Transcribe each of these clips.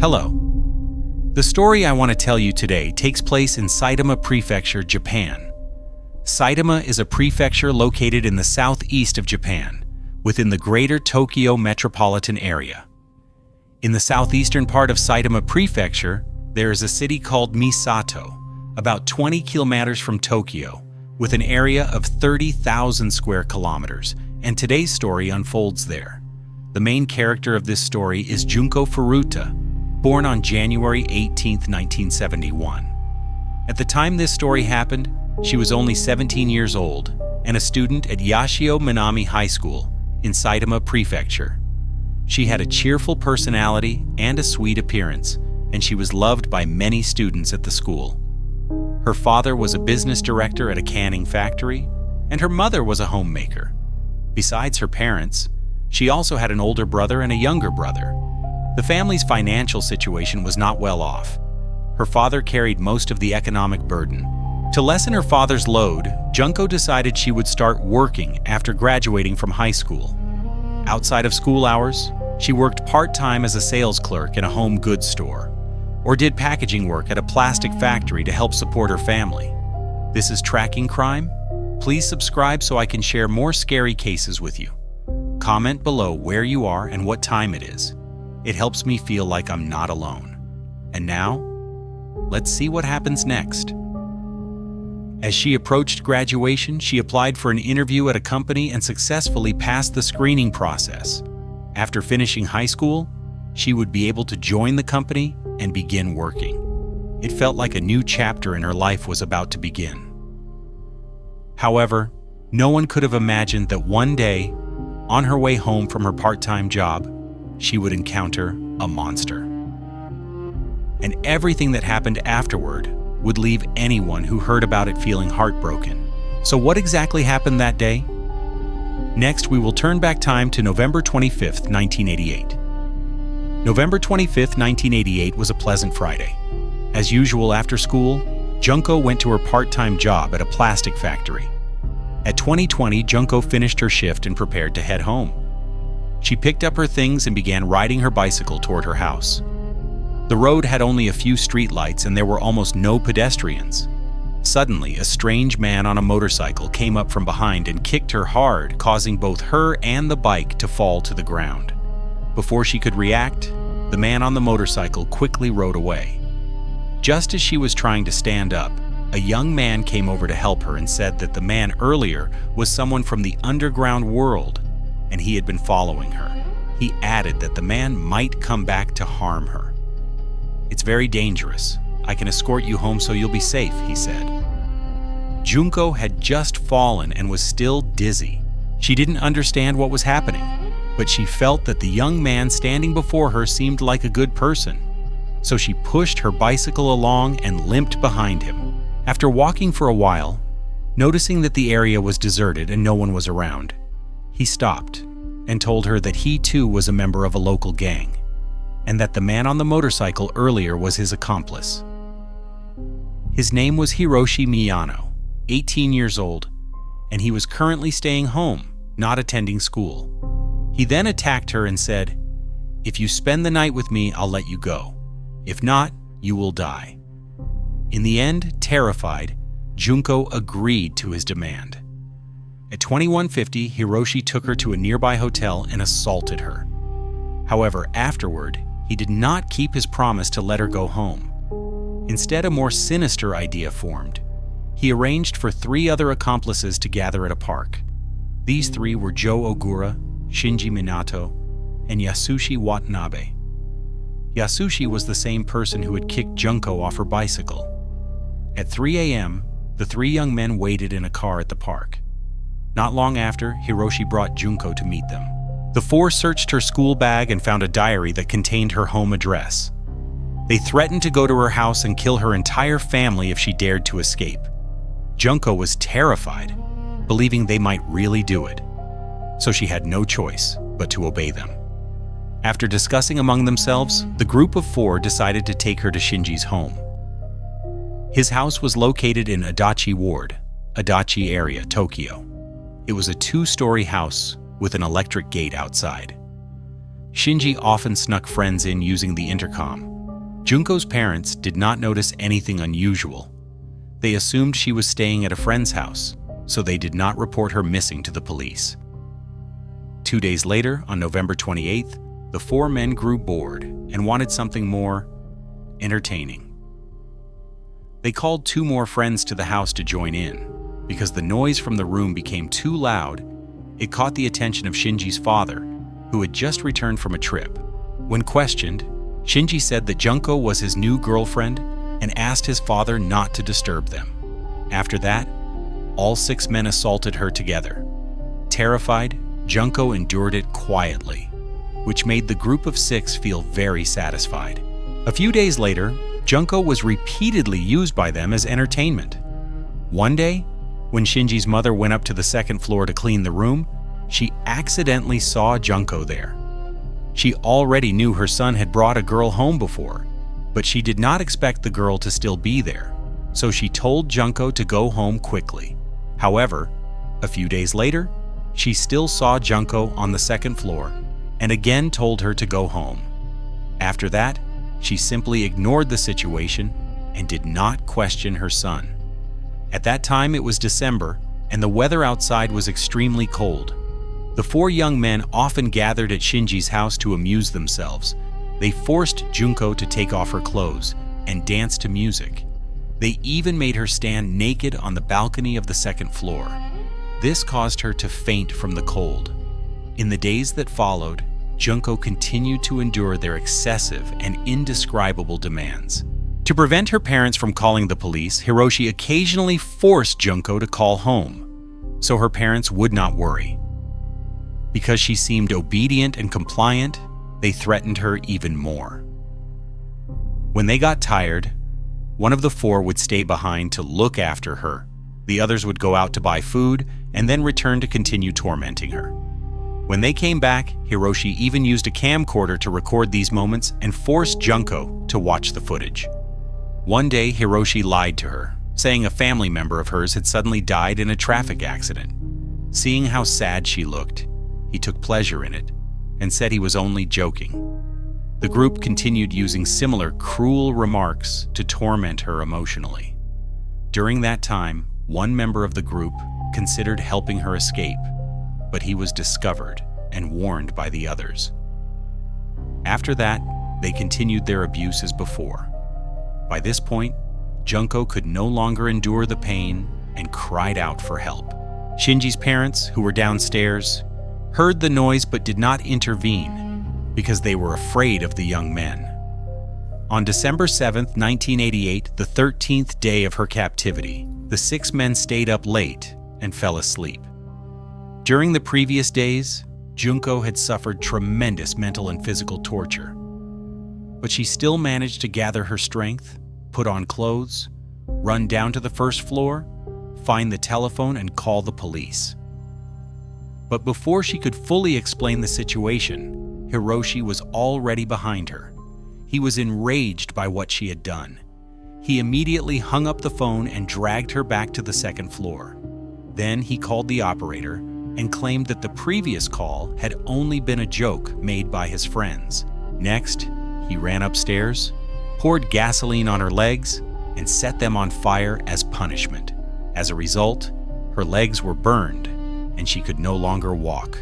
Hello. The story I want to tell you today takes place in Saitama Prefecture, Japan. Saitama is a prefecture located in the southeast of Japan, within the greater Tokyo metropolitan area. In the southeastern part of Saitama Prefecture, there is a city called Misato, about 20 kilometers from Tokyo, with an area of 30,000 square kilometers, and today's story unfolds there. The main character of this story is Junko Furuta, born on January 18, 1971. At the time this story happened, she was only 17 years old and a student at Yashio Minami High School in Saitama Prefecture. She had a cheerful personality and a sweet appearance, and she was loved by many students at the school. Her father was a business director at a canning factory, and her mother was a homemaker. Besides her parents, she also had an older brother and a younger brother. The family's financial situation was not well off. Her father carried most of the economic burden. To lessen her father's load, Junko decided she would start working after graduating from high school. Outside of school hours, she worked part-time as a sales clerk in a home goods store, or did packaging work at a plastic factory to help support her family. This is Tracking Crime. Please subscribe so I can share more scary cases with you. Comment below where you are and what time it is. It helps me feel like I'm not alone. And now, let's see what happens next. As she approached graduation, she applied for an interview at a company and successfully passed the screening process. After finishing high school, she would be able to join the company and begin working. It felt like a new chapter in her life was about to begin. However, no one could have imagined that one day, on her way home from her part-time job, she would encounter a monster. And everything that happened afterward would leave anyone who heard about it feeling heartbroken. So what exactly happened that day? Next, we will turn back time to November 25th, 1988. November 25th, 1988 was a pleasant Friday. As usual after school, Junko went to her part-time job at a plastic factory. At 20:20, Junko finished her shift and prepared to head home. She picked up her things and began riding her bicycle toward her house. The road had only a few streetlights and there were almost no pedestrians. Suddenly, a strange man on a motorcycle came up from behind and kicked her hard, causing both her and the bike to fall to the ground. Before she could react, the man on the motorcycle quickly rode away. Just as she was trying to stand up, a young man came over to help her and said that the man earlier was someone from the underground world and he had been following her. He added that the man might come back to harm her. "It's very dangerous. I can escort you home so you'll be safe," he said. Junko had just fallen and was still dizzy. She didn't understand what was happening, but she felt that the young man standing before her seemed like a good person. So she pushed her bicycle along and limped behind him. After walking for a while, noticing that the area was deserted and no one was around, he stopped and told her that he too was a member of a local gang, and that the man on the motorcycle earlier was his accomplice. His name was Hiroshi Miyano, 18 years old, and he was currently staying home, not attending school. He then attacked her and said, "If you spend the night with me, I'll let you go. If not, you will die." In the end, terrified, Junko agreed to his demand. At 21:50, Hiroshi took her to a nearby hotel and assaulted her. However, afterward, he did not keep his promise to let her go home. Instead, a more sinister idea formed. He arranged for 3 other accomplices to gather at a park. These 3 were Joe Ogura, Shinji Minato, and Yasushi Watanabe. Yasushi was the same person who had kicked Junko off her bicycle. At 3 a.m., the 3 young men waited in a car at the park. Not long after, Hiroshi brought Junko to meet them. The 4 searched her school bag and found a diary that contained her home address. They threatened to go to her house and kill her entire family if she dared to escape. Junko was terrified, believing they might really do it. So she had no choice but to obey them. After discussing among themselves, the group of 4 decided to take her to Shinji's home. His house was located in Adachi Ward, Adachi area, Tokyo. It was a 2-story house with an electric gate outside. Shinji often snuck friends in using the intercom, Junko's parents did not notice anything unusual. They assumed she was staying at a friend's house, so they did not report her missing to the police. 2 days later, on November 28th, the four men grew bored and wanted something more entertaining. They called 2 more friends to the house to join in. Because the noise from the room became too loud, it caught the attention of Shinji's father, who had just returned from a trip. When questioned, Shinji said that Junko was his new girlfriend and asked his father not to disturb them. After that, all 6 men assaulted her together. Terrified, Junko endured it quietly, which made the group of 6 feel very satisfied. A few days later, Junko was repeatedly used by them as entertainment. One day, when Shinji's mother went up to the 2nd floor to clean the room, she accidentally saw Junko there. She already knew her son had brought a girl home before, but she did not expect the girl to still be there, so she told Junko to go home quickly. However, a few days later, she still saw Junko on the 2nd floor and again told her to go home. After that, she simply ignored the situation and did not question her son. At that time, it was December, and the weather outside was extremely cold. The 4 young men often gathered at Shinji's house to amuse themselves. They forced Junko to take off her clothes and dance to music. They even made her stand naked on the balcony of the 2nd floor. This caused her to faint from the cold. In the days that followed, Junko continued to endure their excessive and indescribable demands. To prevent her parents from calling the police, Hiroshi occasionally forced Junko to call home, so her parents would not worry. Because she seemed obedient and compliant, they threatened her even more. When they got tired, one of the 4 would stay behind to look after her. The others would go out to buy food and then return to continue tormenting her. When they came back, Hiroshi even used a camcorder to record these moments and forced Junko to watch the footage. One day, Hiroshi lied to her, saying a family member of hers had suddenly died in a traffic accident. Seeing how sad she looked, he took pleasure in it and said he was only joking. The group continued using similar cruel remarks to torment her emotionally. During that time, one member of the group considered helping her escape, but he was discovered and warned by the others. After that, they continued their abuse as before. By this point, Junko could no longer endure the pain and cried out for help. Shinji's parents, who were downstairs, heard the noise but did not intervene because they were afraid of the young men. On December 7, 1988, the 13th day of her captivity, the 6 men stayed up late and fell asleep. During the previous days, Junko had suffered tremendous mental and physical torture, but she still managed to gather her strength, put on clothes, run down to the 1st floor, find the telephone, and call the police. But before she could fully explain the situation, Hiroshi was already behind her. He was enraged by what she had done. He immediately hung up the phone and dragged her back to the 2nd floor. Then he called the operator and claimed that the previous call had only been a joke made by his friends. Next, he ran upstairs, poured gasoline on her legs, and set them on fire as punishment. As a result, her legs were burned and she could no longer walk.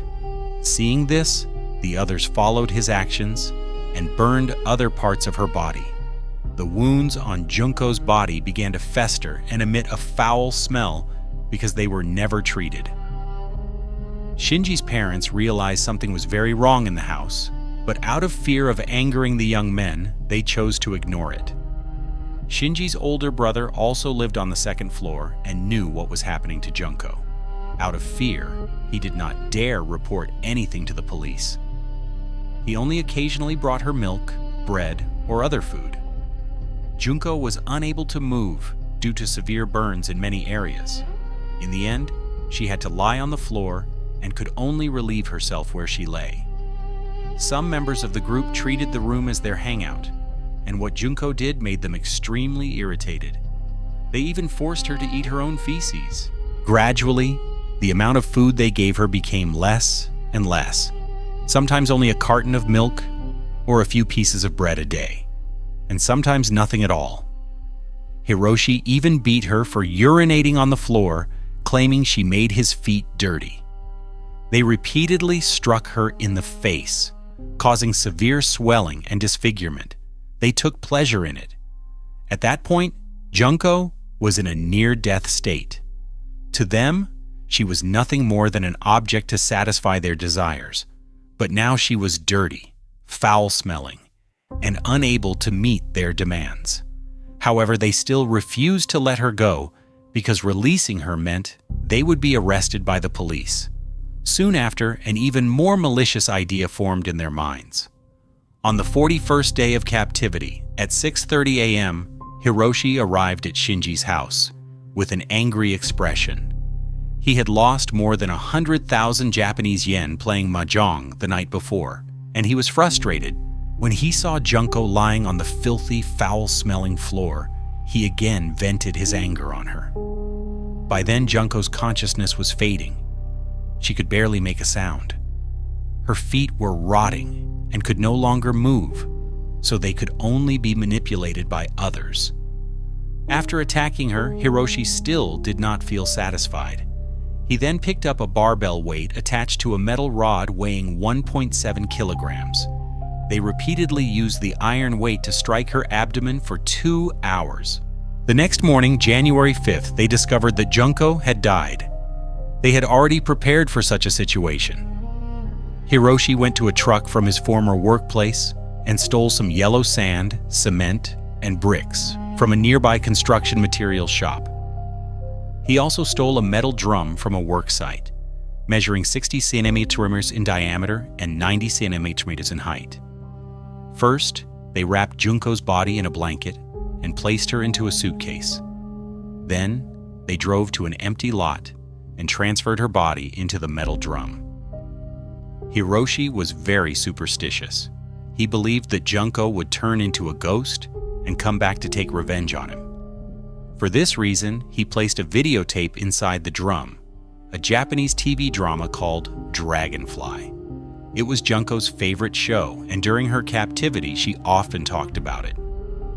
Seeing this, the others followed his actions and burned other parts of her body. The wounds on Junko's body began to fester and emit a foul smell because they were never treated. Shinji's parents realized something was very wrong in the house, but out of fear of angering the young men, they chose to ignore it. Shinji's older brother also lived on the 2nd floor and knew what was happening to Junko. Out of fear, he did not dare report anything to the police. He only occasionally brought her milk, bread, or other food. Junko was unable to move due to severe burns in many areas. In the end, she had to lie on the floor and could only relieve herself where she lay. Some members of the group treated the room as their hangout, and what Junko did made them extremely irritated. They even forced her to eat her own feces. Gradually, the amount of food they gave her became less and less, sometimes only a carton of milk or a few pieces of bread a day. and sometimes nothing at all. Hiroshi even beat her for urinating on the floor, claiming she made his feet dirty. They repeatedly struck her in the face, causing severe swelling and disfigurement. They took pleasure in it. At that point, Junko was in a near-death state. To them, she was nothing more than an object to satisfy their desires. But now she was dirty, foul-smelling, and unable to meet their demands. However, they still refused to let her go because releasing her meant they would be arrested by the police. Soon after, an even more malicious idea formed in their minds. On the 41st day of captivity, at 6:30 a.m., Hiroshi arrived at Shinji's house with an angry expression. He had lost more than 100,000 Japanese yen playing mahjong the night before, and he was frustrated. When he saw Junko lying on the filthy, foul-smelling floor, he again vented his anger on her. By then, Junko's consciousness was fading. She could barely make a sound. Her feet were rotting and could no longer move, so they could only be manipulated by others. After attacking her, Hiroshi still did not feel satisfied. He then picked up a barbell weight attached to a metal rod weighing 1.7 kilograms. They repeatedly used the iron weight to strike her abdomen for 2 hours. The next morning, January 5th, they discovered that Junko had died. They had already prepared for such a situation. Hiroshi went to a truck from his former workplace and stole some yellow sand, cement, and bricks from a nearby construction materials shop. He also stole a metal drum from a work site, measuring 60 centimeters in diameter and 90 centimeters in height. First, they wrapped Junko's body in a blanket and placed her into a suitcase. Then, they drove to an empty lot and transferred her body into the metal drum. Hiroshi was very superstitious. He believed that Junko would turn into a ghost and come back to take revenge on him. For this reason, he placed a videotape inside the drum, a Japanese TV drama called Dragonfly. It was Junko's favorite show, and during her captivity, she often talked about it.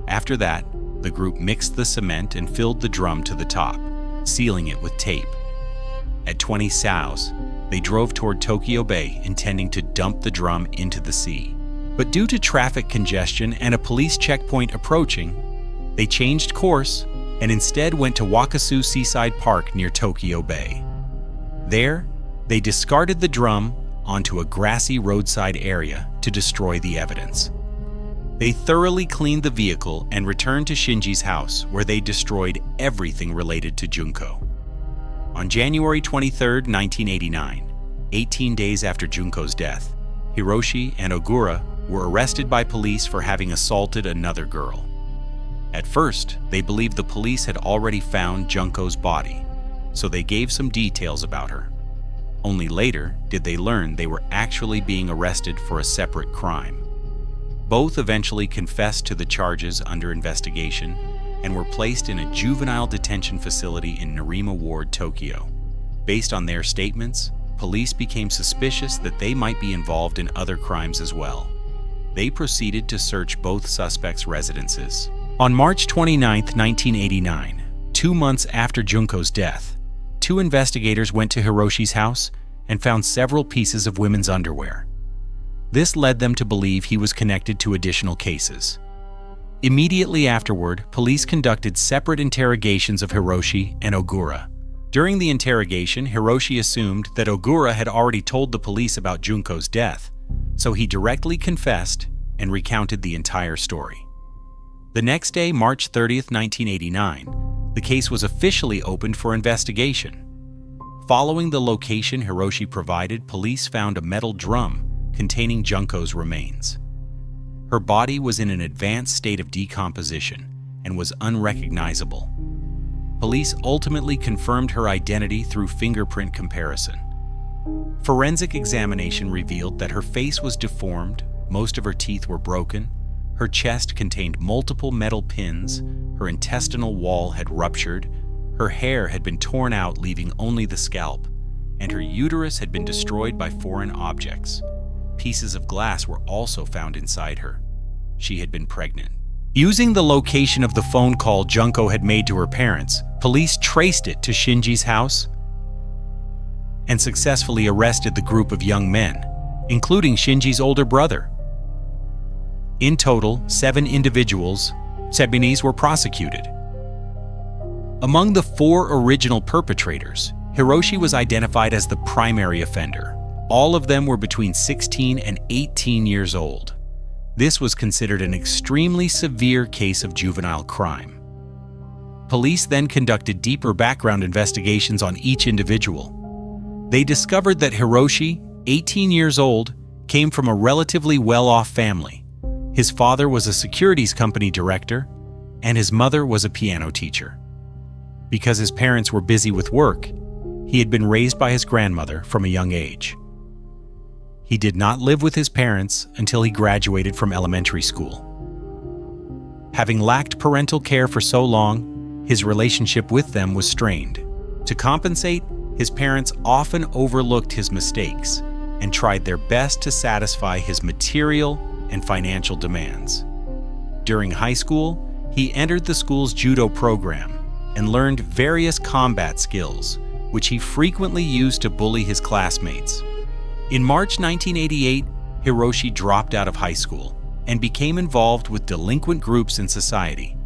After that, the group mixed the cement and filled the drum to the top, sealing it with tape. At 20 sows, they drove toward Tokyo Bay, intending to dump the drum into the sea. But due to traffic congestion and a police checkpoint approaching, they changed course and instead went to Wakasu Seaside Park near Tokyo Bay. There, they discarded the drum onto a grassy roadside area to destroy the evidence. They thoroughly cleaned the vehicle and returned to Shinji's house, where they destroyed everything related to Junko. On January 23, 1989, 18 days after Junko's death, Hiroshi and Ogura were arrested by police for having assaulted another girl. At first, they believed the police had already found Junko's body, so they gave some details about her. Only later did they learn they were actually being arrested for a separate crime. Both eventually confessed to the charges under investigation and were placed in a juvenile detention facility in Nerima Ward, Tokyo. Based on their statements, police became suspicious that they might be involved in other crimes as well. They proceeded to search both suspects' residences. On March 29, 1989, 2 months after Junko's death, 2 investigators went to Hiroshi's house and found several pieces of women's underwear. This led them to believe he was connected to additional cases. Immediately afterward, police conducted separate interrogations of Hiroshi and Ogura. During the interrogation, Hiroshi assumed that Ogura had already told the police about Junko's death, so he directly confessed and recounted the entire story. The next day, March 30, 1989, the case was officially opened for investigation. Following the location Hiroshi provided, police found a metal drum containing Junko's remains. Her body was in an advanced state of decomposition and was unrecognizable. Police ultimately confirmed her identity through fingerprint comparison. Forensic examination revealed that her face was deformed, most of her teeth were broken, her chest contained multiple metal pins, her intestinal wall had ruptured, her hair had been torn out leaving only the scalp, and her uterus had been destroyed by foreign objects. Pieces of glass were also found inside her. She had been pregnant. Using the location of the phone call Junko had made to her parents, police traced it to Shinji's house and successfully arrested the group of young men, including Shinji's older brother. In total, 7 individuals, Japanese, were prosecuted. Among the 4 original perpetrators, Hiroshi was identified as the primary offender. All of them were between 16 and 18 years old. This was considered an extremely severe case of juvenile crime. Police then conducted deeper background investigations on each individual. They discovered that Hiroshi, 18 years old, came from a relatively well-off family. His father was a securities company director, and his mother was a piano teacher. Because his parents were busy with work, he had been raised by his grandmother from a young age. He did not live with his parents until he graduated from elementary school. Having lacked parental care for so long, his relationship with them was strained. To compensate, his parents often overlooked his mistakes and tried their best to satisfy his material and financial demands. During high school, he entered the school's judo program and learned various combat skills, which he frequently used to bully his classmates. In March 1988, Hiroshi dropped out of high school and became involved with delinquent groups in society.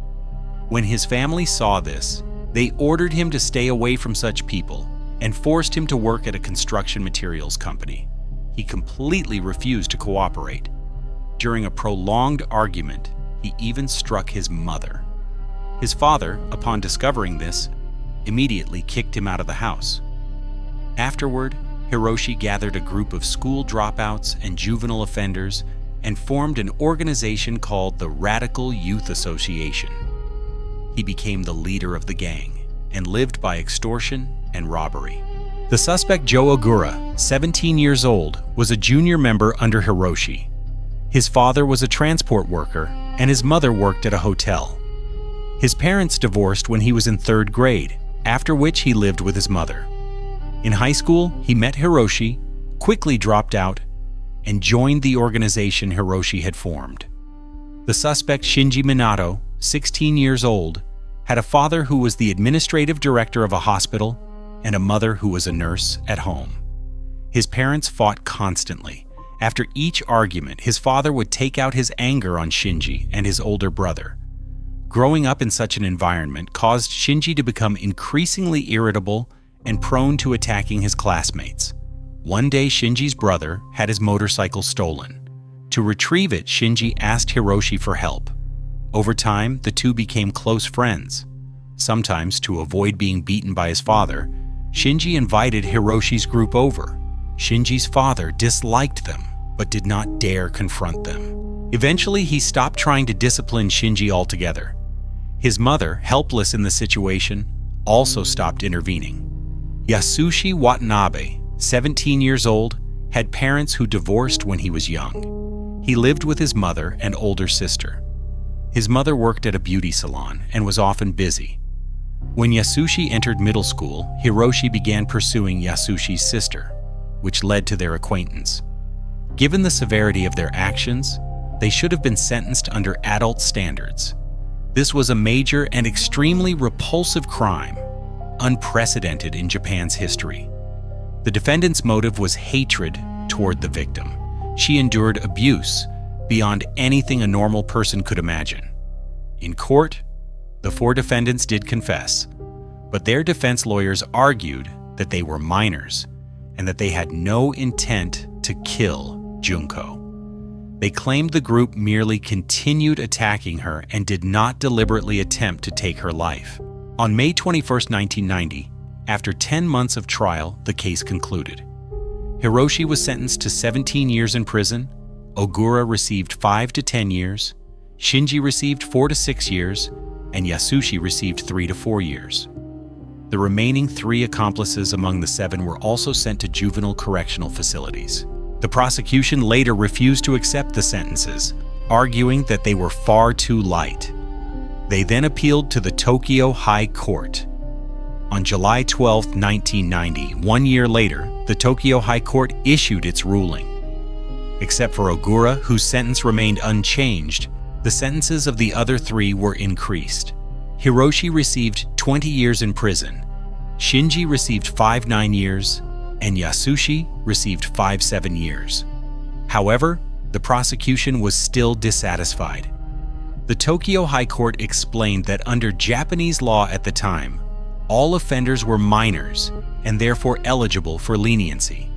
When his family saw this, they ordered him to stay away from such people and forced him to work at a construction materials company. He completely refused to cooperate. During a prolonged argument, he even struck his mother. His father, upon discovering this, immediately kicked him out of the house. Afterward, Hiroshi gathered a group of school dropouts and juvenile offenders and formed an organization called the Radical Youth Association. He became the leader of the gang and lived by extortion and robbery. The suspect, Joe Ogura, 17 years old, was a junior member under Hiroshi. His father was a transport worker and his mother worked at a hotel. His parents divorced when he was in 3rd grade, after which he lived with his mother. In high school, he met Hiroshi, quickly dropped out, and joined the organization Hiroshi had formed. The suspect, Shinji Minato, 16 years old, had a father who was the administrative director of a hospital and a mother who was a nurse at home. His parents fought constantly. After each argument, his father would take out his anger on Shinji and his older brother. Growing up in such an environment caused Shinji to become increasingly irritable and prone to attacking his classmates. One day, Shinji's brother had his motorcycle stolen. To retrieve it, Shinji asked Hiroshi for help. Over time, the two became close friends. Sometimes, to avoid being beaten by his father, Shinji invited Hiroshi's group over. Shinji's father disliked them, but did not dare confront them. Eventually, he stopped trying to discipline Shinji altogether. His mother, helpless in the situation, also stopped intervening. Yasushi Watanabe, 17 years old, had parents who divorced when he was young. He lived with his mother and older sister. His mother worked at a beauty salon and was often busy. When Yasushi entered middle school, Hiroshi began pursuing Yasushi's sister, which led to their acquaintance. Given the severity of their actions, they should have been sentenced under adult standards. This was a major and extremely repulsive crime, unprecedented in Japan's history. The defendant's motive was hatred toward the victim. She endured abuse beyond anything a normal person could imagine. In court, the 4 defendants did confess, but their defense lawyers argued that they were minors and that they had no intent to kill Junko. They claimed the group merely continued attacking her and did not deliberately attempt to take her life. On May 21, 1990, after 10 months of trial, the case concluded. Hiroshi was sentenced to 17 years in prison, Ogura received 5 to 10 years, Shinji received 4 to 6 years, and Yasushi received 3 to 4 years. The remaining 3 accomplices among the 7 were also sent to juvenile correctional facilities. The prosecution later refused to accept the sentences, arguing that they were far too light. They then appealed to the Tokyo High Court. On July 12, 1990, 1 year later, the Tokyo High Court issued its ruling. Except for Ogura, whose sentence remained unchanged, The sentences of the other 3 were increased. Hiroshi received 20 years in prison, Shinji received 5 9 years, and Yasushi received 5 7 years. However, the prosecution was still dissatisfied. The Tokyo High Court explained that under Japanese law at the time, all offenders were minors and therefore eligible for leniency.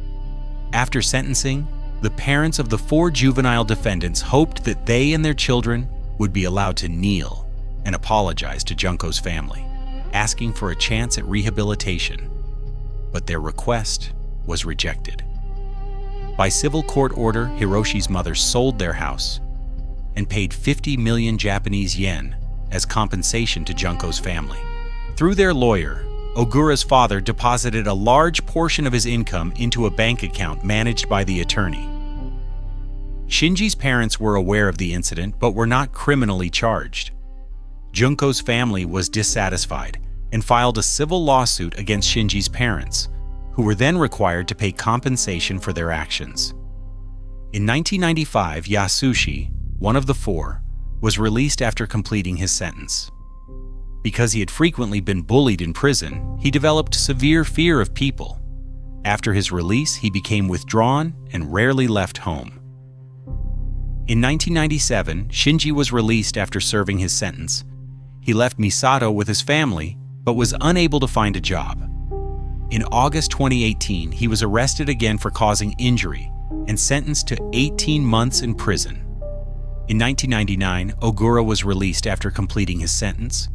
After sentencing, the parents of the 4 juvenile defendants hoped that they and their children would be allowed to kneel and apologize to Junko's family, asking for a chance at rehabilitation. But their request was rejected. By civil court order, Hiroshi's mother sold their house and paid 50 million Japanese yen as compensation to Junko's family. Through their lawyer, Ogura's father deposited a large portion of his income into a bank account managed by the attorney. Shinji's parents were aware of the incident but were not criminally charged. Junko's family was dissatisfied and filed a civil lawsuit against Shinji's parents, who were then required to pay compensation for their actions. In 1995, Yasushi, one of the 4, was released after completing his sentence. Because he had frequently been bullied in prison, he developed severe fear of people. After his release, he became withdrawn and rarely left home. In 1997, Shinji was released after serving his sentence. He left Misato with his family, but was unable to find a job. In August 2018, he was arrested again for causing injury and sentenced to 18 months in prison. In 1999, Ogura was released after completing his sentence.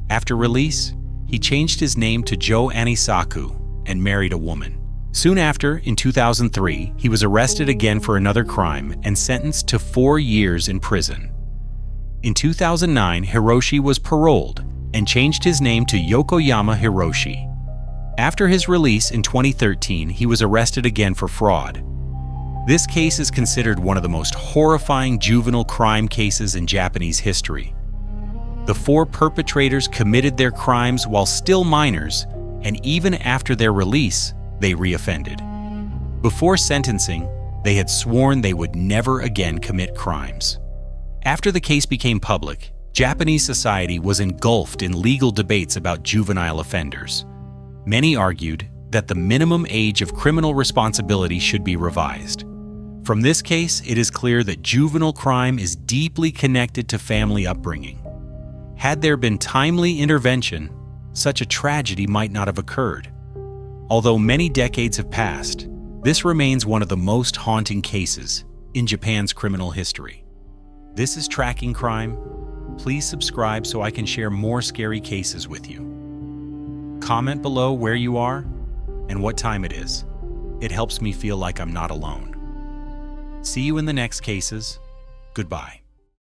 After release, he changed his name to Joe Anisaku and married a woman. Soon after, in 2003, he was arrested again for another crime and sentenced to 4 years in prison. In 2009, Hiroshi was paroled and changed his name to Yokoyama Hiroshi. After his release in 2013, he was arrested again for fraud. This case is considered one of the most horrifying juvenile crime cases in Japanese history. The 4 perpetrators committed their crimes while still minors, and even after their release, they reoffended. Before sentencing, they had sworn they would never again commit crimes. After the case became public, Japanese society was engulfed in legal debates about juvenile offenders. Many argued that the minimum age of criminal responsibility should be revised. From this case, it is clear that juvenile crime is deeply connected to family upbringing. Had there been timely intervention, such a tragedy might not have occurred. Although many decades have passed, this remains one of the most haunting cases in Japan's criminal history. This is Tracking Crime. Please subscribe so I can share more scary cases with you. Comment below where you are and what time it is. It helps me feel like I'm not alone. See you in the next cases. Goodbye.